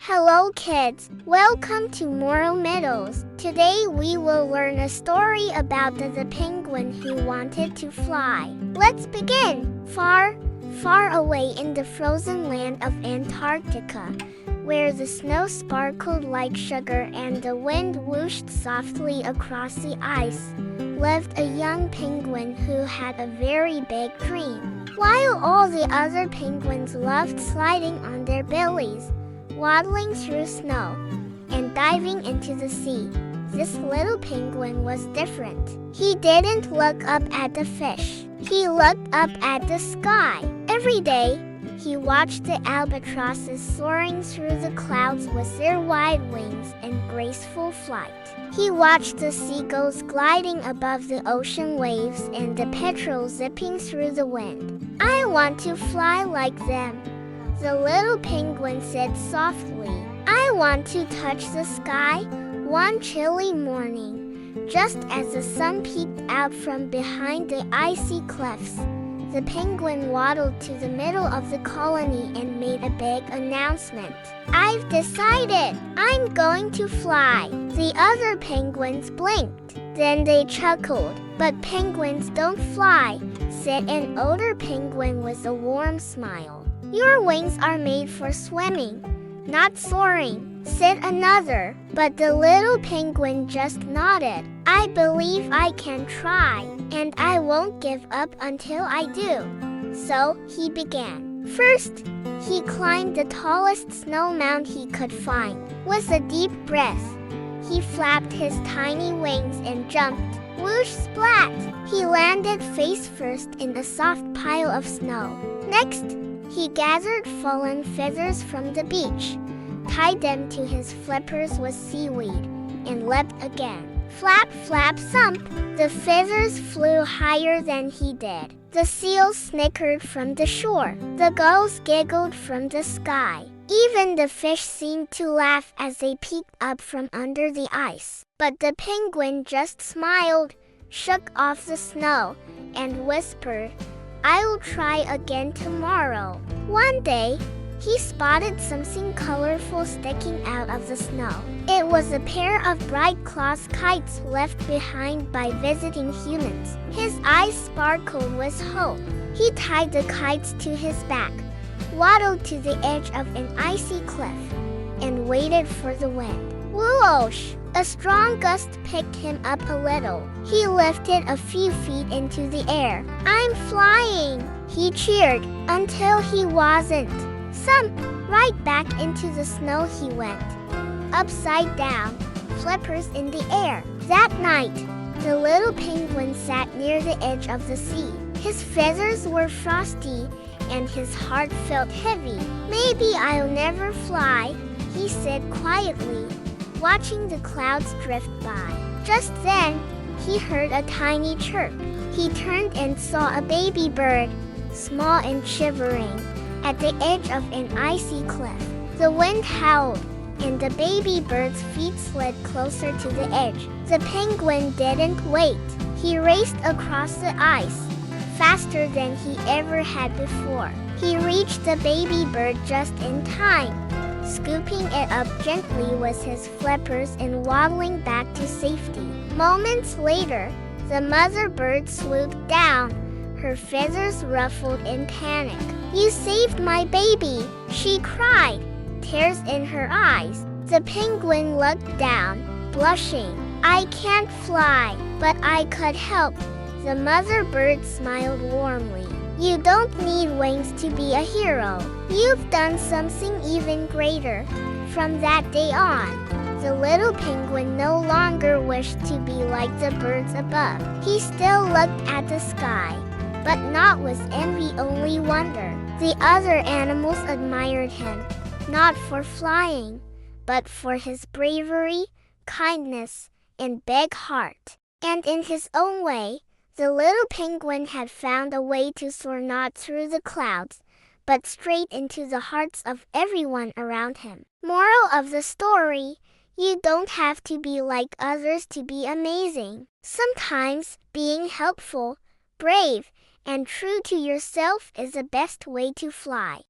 Hello kids, welcome to Moral Meadows. Today we will learn a story about the penguin who wanted to fly. Let's begin. Far, far away in the frozen land of Antarctica, where the snow sparkled like sugar and the wind whooshed softly across the ice, lived a young penguin who had a very big dream. While all the other penguins loved sliding on their bellies, waddling through snow, and diving into the sea, this little penguin was different. He didn't look up at the fish. He looked up at the sky. Every day, he watched the albatrosses soaring through the clouds with their wide wings and graceful flight. He watched the seagulls gliding above the ocean waves and the petrels zipping through the wind. "I want to fly like them," the little penguin said softly. "I want to touch the sky one chilly morning, just as the sun peeked out from behind the icy cliffs." The penguin waddled to the middle of the colony and made a big announcement. "I've decided! I'm going to fly!" The other penguins blinked. Then they chuckled. "But penguins don't fly," said an older penguin with a warm smile. "Your wings are made for swimming, not soaring," said another. But the little penguin just nodded. "I believe I can try, and I won't give up until I do." So he began. First, he climbed the tallest snow mound he could find. With a deep breath, he flapped his tiny wings and jumped. Whoosh splat! He landed face first in a soft pile of snow. Next, he gathered fallen feathers from the beach, tied them to his flippers with seaweed, and leapt again. Flap, flap, thump! The feathers flew higher than he did. The seals snickered from the shore. The gulls giggled from the sky. Even the fish seemed to laugh as they peeked up from under the ice. But the penguin just smiled, shook off the snow, and whispered, "I'll try again tomorrow." One day, he spotted something colorful sticking out of the snow. It was a pair of bright cloth kites left behind by visiting humans. His eyes sparkled with hope. He tied the kites to his back, waddled to the edge of an icy cliff, and waited for the wind. Whoosh! A strong gust picked him up a little. He lifted a few feet into the air. "I'm flying!" he cheered, until he wasn't. Thump! Right back into the snow he went, upside down, flippers in the air. That night, the little penguin sat near the edge of the sea. His feathers were frosty, and his heart felt heavy. "Maybe I'll never fly," he said quietly, watching the clouds drift by. Just then, he heard a tiny chirp. He turned and saw a baby bird, small and shivering, at the edge of an icy cliff. The wind howled, and the baby bird's feet slid closer to the edge. The penguin didn't wait. He raced across the ice, faster than he ever had before. He reached the baby bird just in time, scooping it up gently with his flippers and waddling back to safety. Moments later, the mother bird swooped down, her feathers ruffled in panic. "You saved my baby," she cried, tears in her eyes. The penguin looked down, blushing. "I can't fly, but I could help." The mother bird smiled warmly. "You don't need wings to be a hero. You've done something even greater." From that day on, the little penguin no longer wished to be like the birds above. He still looked at the sky, but not with envy, only wonder. The other animals admired him, not for flying, but for his bravery, kindness, and big heart. And in his own way, the little penguin had found a way to soar not through the clouds, but straight into the hearts of everyone around him. Moral of the story: you don't have to be like others to be amazing. Sometimes being helpful, brave, and true to yourself is the best way to fly.